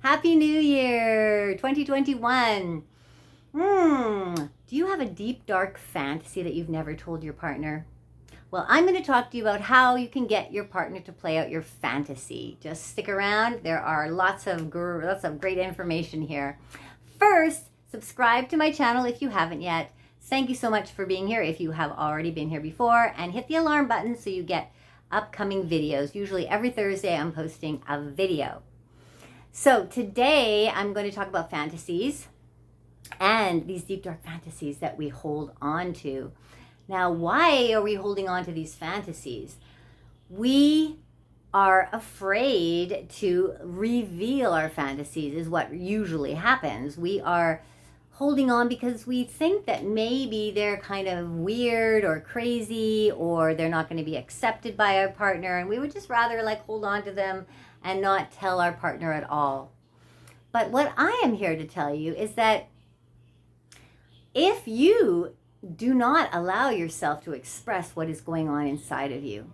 Happy New Year, 2021. Do you have a deep, dark fantasy that you've never told your partner? Well, I'm going to talk to you about how you can get your partner to play out your fantasy. Just stick around. There are lots of great information here. First, subscribe to my channel if you haven't yet. Thank you so much for being here if you have already been here before, and hit the alarm button so you get upcoming videos. Usually every Thursday I'm posting a video. So today I'm going to talk about fantasies and these deep, dark fantasies that we hold on to. Now, why are we holding on to these fantasies? We are afraid to reveal our fantasies is what usually happens. We are holding on because we think that maybe they're kind of weird or crazy, or they're not going to be accepted by our partner, and we would just rather hold on to them and not tell our partner at all. But what I am here to tell you is that if you do not allow yourself to express what is going on inside of you,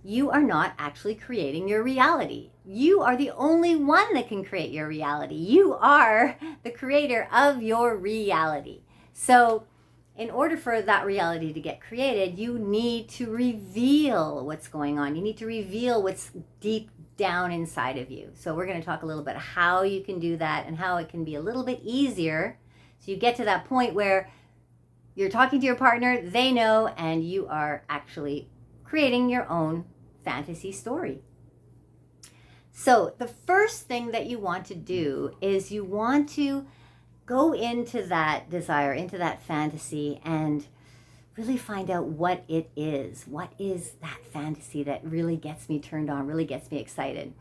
you are not actually creating your reality. You are the only one that can create your reality. You are the creator of your reality. So in order for that reality to get created, you need to reveal what's going on. You need to reveal what's deep down inside of you. So we're going to talk a little bit how you can do that and how it can be a little bit easier. So you get to that point where you're talking to your partner, they know, and you are actually creating your own fantasy story. So the first thing that you want to do is you want to go into that desire, into that fantasy, and really find out what it is. What is that fantasy that really gets me turned on, really gets me excited?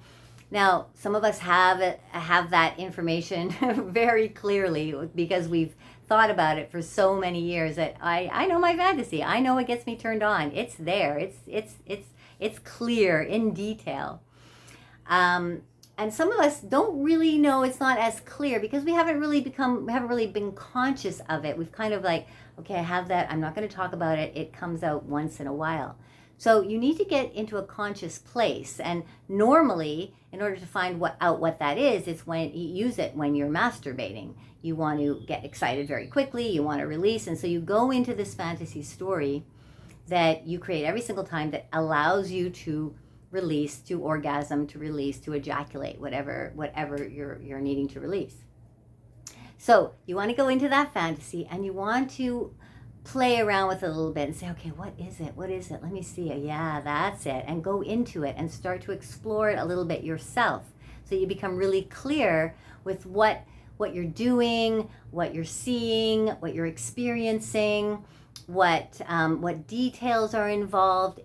Now, some of us have that information very clearly because we've thought about it for so many years that I know my fantasy. I know what gets me turned on. It's there. It's clear in detail. And some of us don't really know, it's not as clear because we haven't really been conscious of it. We've kind of okay, I have that. I'm not going to talk about it. It comes out once in a while. So you need to get into a conscious place. And normally, in order to find out what that is, it's when you use it when you're masturbating. You want to get excited very quickly. You want to release. And so you go into this fantasy story that you create every single time that allows you to release, to orgasm, to release, to ejaculate, whatever you're needing to release. So you want to go into that fantasy and you want to play around with it a little bit and say, okay, what is it? What is it? Let me see. Yeah, that's it. And go into it and start to explore it a little bit yourself. So you become really clear with what you're doing, what you're seeing, what you're experiencing, what details are involved.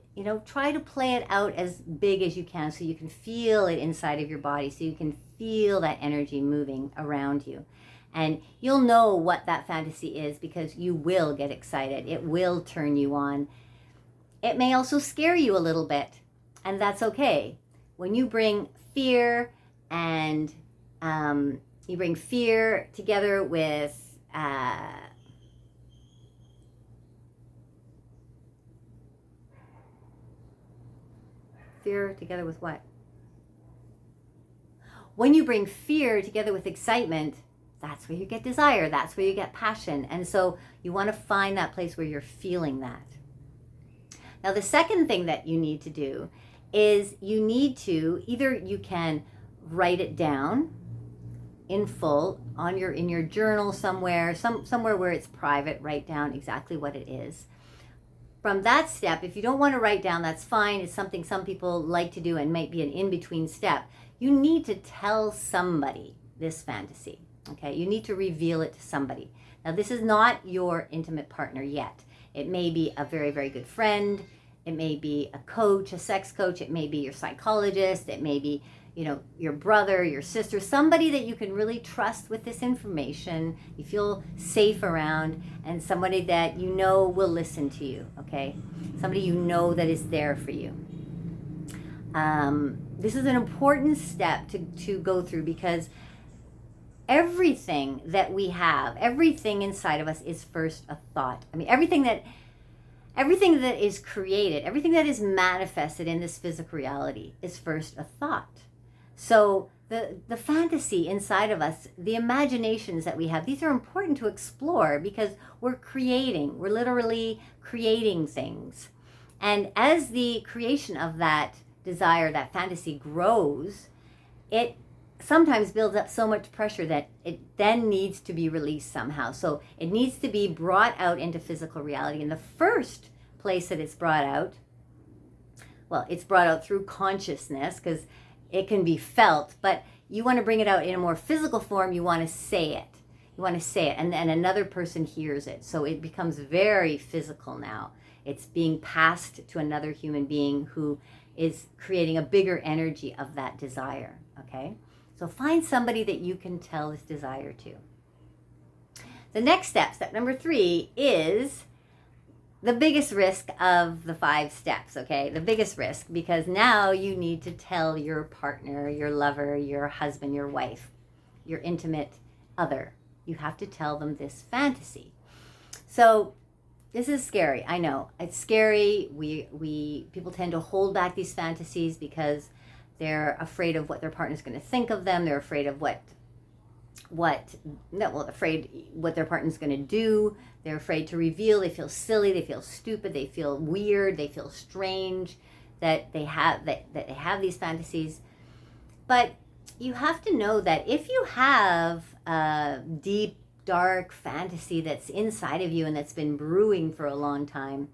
Try to play it out as big as you can so you can feel it inside of your body, so you can feel that energy moving around you. And you'll know what that fantasy is because you will get excited. It will turn you on. It may also scare you a little bit, and that's okay. When you bring fear and you bring fear together with fear together with what? When you bring fear together with excitement, that's where you get desire. That's where you get passion. And so you want to find that place where you're feeling that. Now, the second thing that you need to do is you need to you can write it down in full in your journal somewhere where it's private. Write down exactly what it is. From that step, if you don't want to write down, that's fine. It's something some people like to do and might be an in-between step. You need to tell somebody this fantasy. Okay, you need to reveal it to somebody. Now, this is not your intimate partner yet. It may be a very, very good friend. It may be a coach, a sex coach. It may be your psychologist. It may be, your brother, your sister, somebody that you can really trust with this information, you feel safe around, and somebody that will listen to you, okay? Somebody that is there for you. This is an important step to go through because everything that we have, everything inside of us is first a thought. I mean, everything that is created, everything that is manifested in this physical reality is first a thought. So the fantasy inside of us, the imaginations that we have, these are important to explore because we're literally creating things. And as the creation of that desire, that fantasy grows, it sometimes builds up so much pressure that it then needs to be released somehow. So it needs to be brought out into physical reality. And the first place that it's brought out, well, it's brought out through consciousness because it can be felt, but you want to bring it out in a more physical form. You want to say it. You want to say it, and another person hears it. So it becomes very physical now. It's being passed to another human being who is creating a bigger energy of that desire, okay? So find somebody that you can tell this desire to. The next step number 3, is the biggest risk of the 5 steps, okay? The biggest risk, because now you need to tell your partner, your lover, your husband, your wife, your intimate other. You have to tell them this fantasy. So this is scary. I know it's scary. People tend to hold back these fantasies because they're afraid of what their partner's going to think of them. They're afraid of afraid what their partner's going to do. They're afraid to reveal. They feel silly. They feel stupid. They feel weird. They feel strange that they have these fantasies. But you have to know that if you have a deep, dark fantasy that's inside of you and that's been brewing for a long time,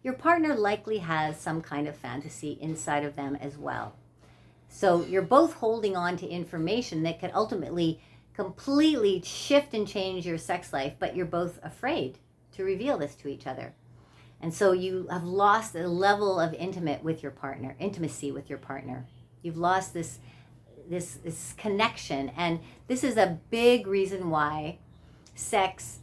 your partner likely has some kind of fantasy inside of them as well. So you're both holding on to information that could ultimately completely shift and change your sex life, but you're both afraid to reveal this to each other. And so you have lost a level of intimacy with your partner. You've lost this connection. And this is a big reason why sex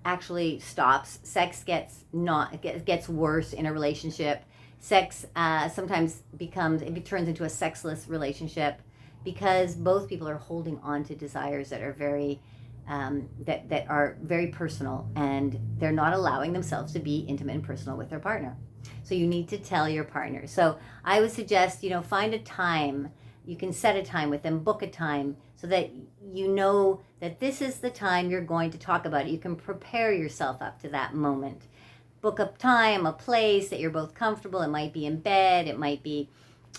actually stops. Sex gets worse in a relationship. Sex sometimes turns into a sexless relationship because both people are holding on to desires that are very that are very personal, and they're not allowing themselves to be intimate and personal with their partner. So you need to tell your partner. So I would suggest, find a time. You can set a time with them, book a time, so that you know that this is the time you're going to talk about it. You can prepare yourself up to that moment. Book a time, a place that you're both comfortable. It might be in bed. It might be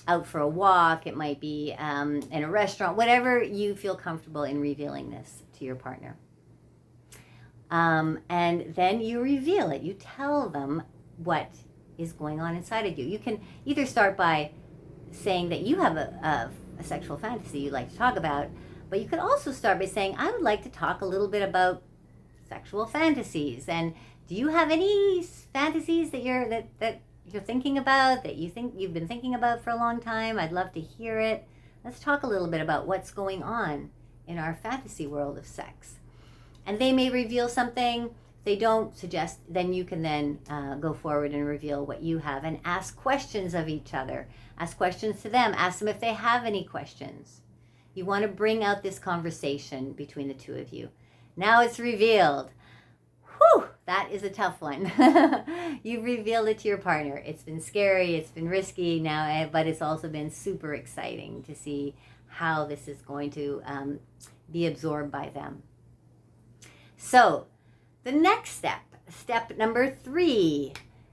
out for a walk. It might be in a restaurant. Whatever you feel comfortable in revealing this to your partner. And then you reveal it. You tell them what is going on inside of you. You can either start by saying that you have a sexual fantasy you'd like to talk about, but you could also start by saying, I would like to talk a little bit about sexual fantasies. And do you have any fantasies that you're thinking about, that you think you've been thinking about for a long time? I'd love to hear it. Let's talk a little bit about what's going on in our fantasy world of sex. And they may reveal something. They don't suggest, then you can then go forward and reveal what you have and ask questions of each other. Ask questions to them. Ask them if they have any questions. You want to bring out this conversation between the two of you. Now it's revealed. Whew, that is a tough one. You've revealed it to your partner. It's been scary, it's been risky now, but it's also been super exciting to see how this is going to be absorbed by them. So the next step number 3,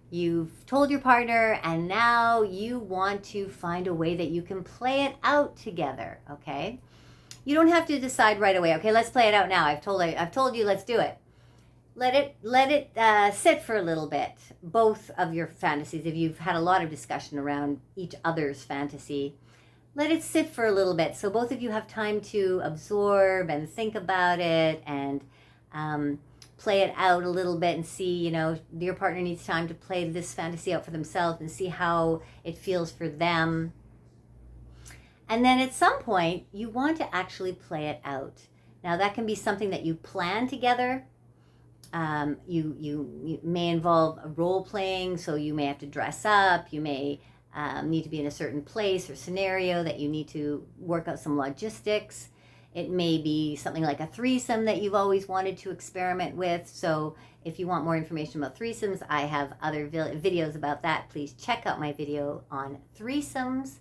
you've told your partner, and now you want to find a way that you can play it out together, okay? You don't have to decide right away, okay, let's play it out now. I've told you, let's do it. Let it sit for a little bit, both of your fantasies. If you've had a lot of discussion around each other's fantasy, let it sit for a little bit so both of you have time to absorb and think about it and play it out a little bit and see, your partner needs time to play this fantasy out for themselves and see how it feels for them. And then at some point, you want to actually play it out. Now, that can be something that you plan together. You may involve a role playing, so you may have to dress up. You may need to be in a certain place or scenario that you need to work out some logistics. It may be something like a threesome that you've always wanted to experiment with. So if you want more information about threesomes, I have other videos about that. Please check out my video on threesomes.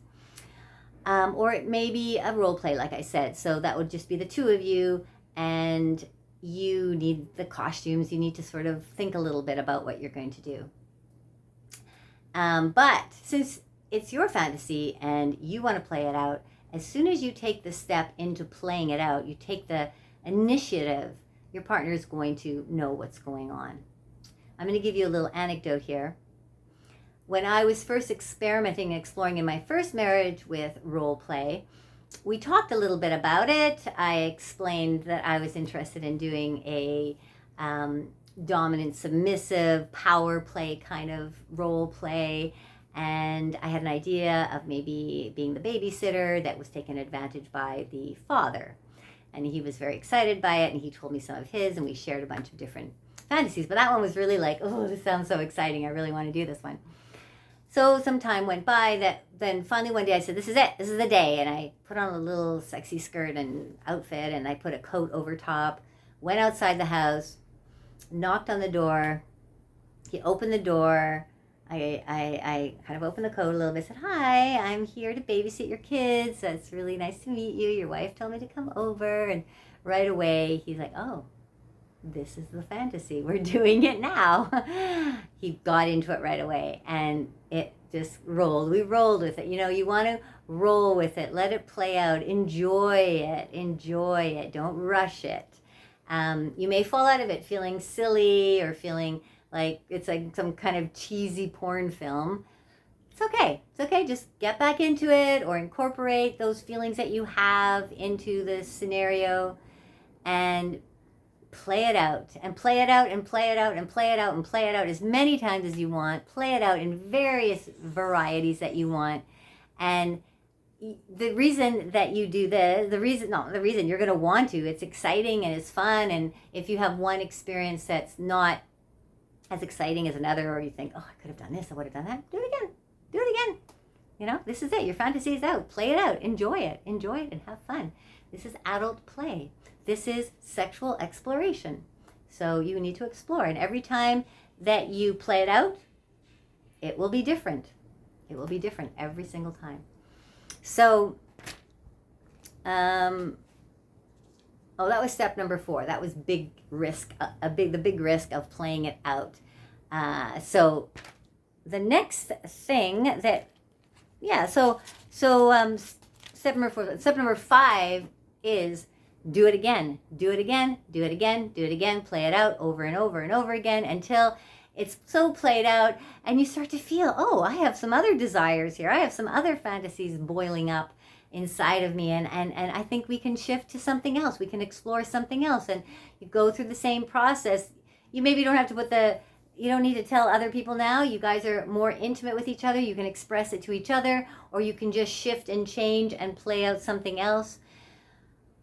Or it may be a role play, like I said. So that would just be the two of you, and you need the costumes. You need to sort of think a little bit about what you're going to do. But since it's your fantasy and you want to play it out, as soon as you take the step into playing it out, you take the initiative, your partner is going to know what's going on. I'm going to give you a little anecdote here. When I was first experimenting and exploring in my first marriage with role play, we talked a little bit about it. I explained that I was interested in doing a dominant, submissive, power play kind of role play. And I had an idea of maybe being the babysitter that was taken advantage by the father. And he was very excited by it, and he told me some of his, and we shared a bunch of different fantasies. But that one was really like, oh, this sounds so exciting. I really want to do this one. So some time went by, then finally one day I said, this is it. This is the day. And I put on a little sexy skirt and outfit, and I put a coat over top, went outside the house, knocked on the door. He opened the door. I kind of opened the coat a little bit, said, hi, I'm here to babysit your kids. It's really nice to meet you. Your wife told me to come over. And right away, he's like, oh, this is the fantasy. We're doing it now. He got into it right away, and it just rolled. We rolled with it. You know, you want to roll with it. Let it play out. Enjoy it. Enjoy it. Don't rush it. You may fall out of it feeling silly or feeling like it's like some kind of cheesy porn film. It's okay. It's okay. Just get back into it, or incorporate those feelings that you have into the scenario and play it out, and play it out, and play it out, and play it out, and play it out as many times as you want. Play it out in various varieties that you want. And the reason that you do this, the reason you're going to want to, it's exciting and it's fun. And if you have one experience that's not as exciting as another, or you think, oh, I could have done this, I would have done that, do it again. Do it again. You know, this is it. Your fantasy is out. Play it out. Enjoy it. Enjoy it and have fun. This is adult play. This is sexual exploration. So you need to explore. And every time that you play it out, it will be different. It will be different every single time. So, that was step number 4. That was big risk, the big risk of playing it out. So the next thing that, step number 4, step number 5 is do it again, do it again, do it again, do it again, play it out over and over and over again until it's so played out and you start to feel, oh, I have some other desires here. I have some other fantasies boiling up inside of me, and I think we can shift to something else. We can explore something else, and you go through the same process. You maybe don't have to you don't need to tell other people now. You guys are more intimate with each other. You can express it to each other, or you can just shift and change and play out something else.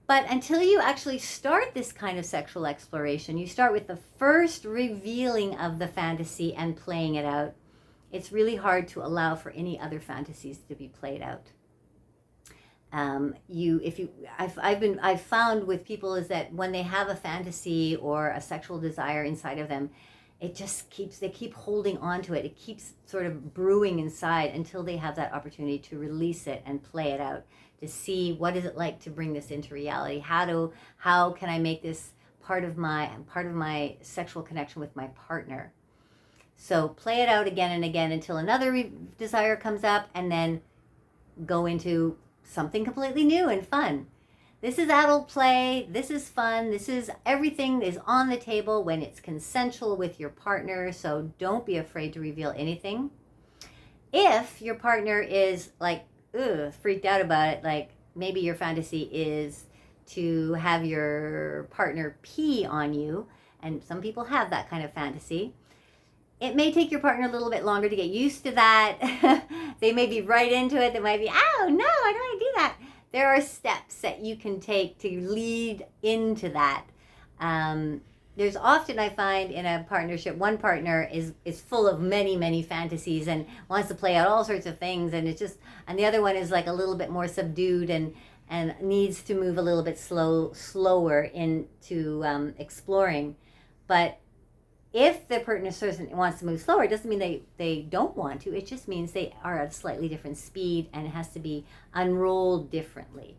But until you actually start this kind of sexual exploration, you start with the first revealing of the fantasy and playing it out. It's really hard to allow for any other fantasies to be played out. I've found with people is that when they have a fantasy or a sexual desire inside of them, they keep holding on to it. It keeps sort of brewing inside until they have that opportunity to release it and play it out, to see what is it like to bring this into reality. How can I make this part of my sexual connection with my partner? So play it out again and again until another desire comes up, and then go into something completely new and fun. This is adult play. This is fun. This is everything is on the table when it's consensual with your partner. So don't be afraid to reveal anything. If your partner is like, freaked out about it, like maybe your fantasy is to have your partner pee on you, and some people have that kind of fantasy. It may take your partner a little bit longer to get used to that. They may be right into it. They might be, oh, no, I don't want to do that. There are steps that you can take to lead into that. There's often, I find, in a partnership, one partner is full of many, many fantasies and wants to play out all sorts of things. And the other one is like a little bit more subdued and needs to move a little bit slower into exploring. But If the partner wants to move slower, it doesn't mean they don't want to. It just means they are at a slightly different speed and it has to be unrolled differently.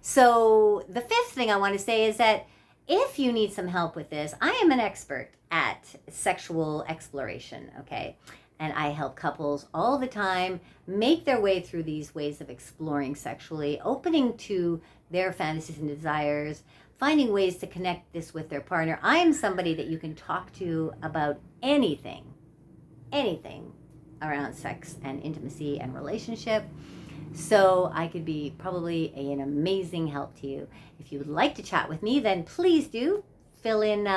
So the fifth thing I want to say is that if you need some help with this, I am an expert at sexual exploration, okay? And I help couples all the time make their way through these ways of exploring sexually, opening to their fantasies and desires, finding ways to connect this with their partner. I am somebody that you can talk to about anything around sex and intimacy and relationship. So I could be probably an amazing help to you. If you would like to chat with me, then please do fill in.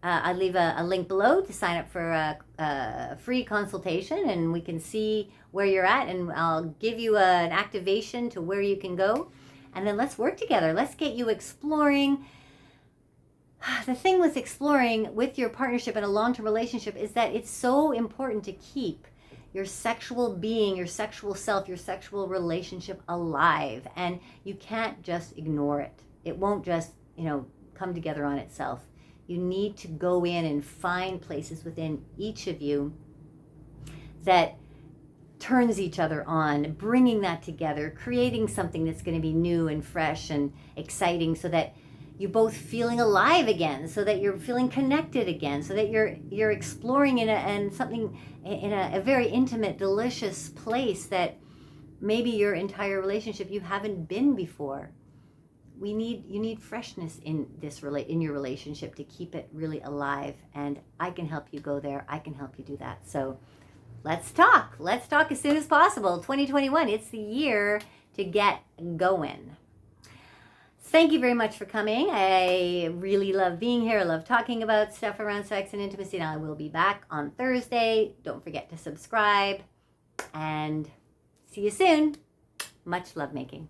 I'll leave a link below to sign up for a free consultation, and we can see where you're at, and I'll give you an activation to where you can go. And then let's work together. Let's get you exploring. The thing with exploring with your partnership in a long-term relationship is that it's so important to keep your sexual being, your sexual self, your sexual relationship alive. And you can't just ignore it. It won't just, come together on itself. You need to go in and find places within each of you that turns each other on, bringing that together, creating something that's going to be new and fresh and exciting, so that you're both feeling alive again, so that you're feeling connected again, so that you're exploring in a very intimate, delicious place that maybe your entire relationship you haven't been before. You need freshness in your relationship to keep it really alive, and I can help you go there. I can help you do that. So let's talk as soon as possible. 2021, it's the year to get going. Thank you very much for coming. I really love being here. I love talking about stuff around sex and intimacy. Now I will be back on Thursday. Don't forget to subscribe, and see you soon. Much love making.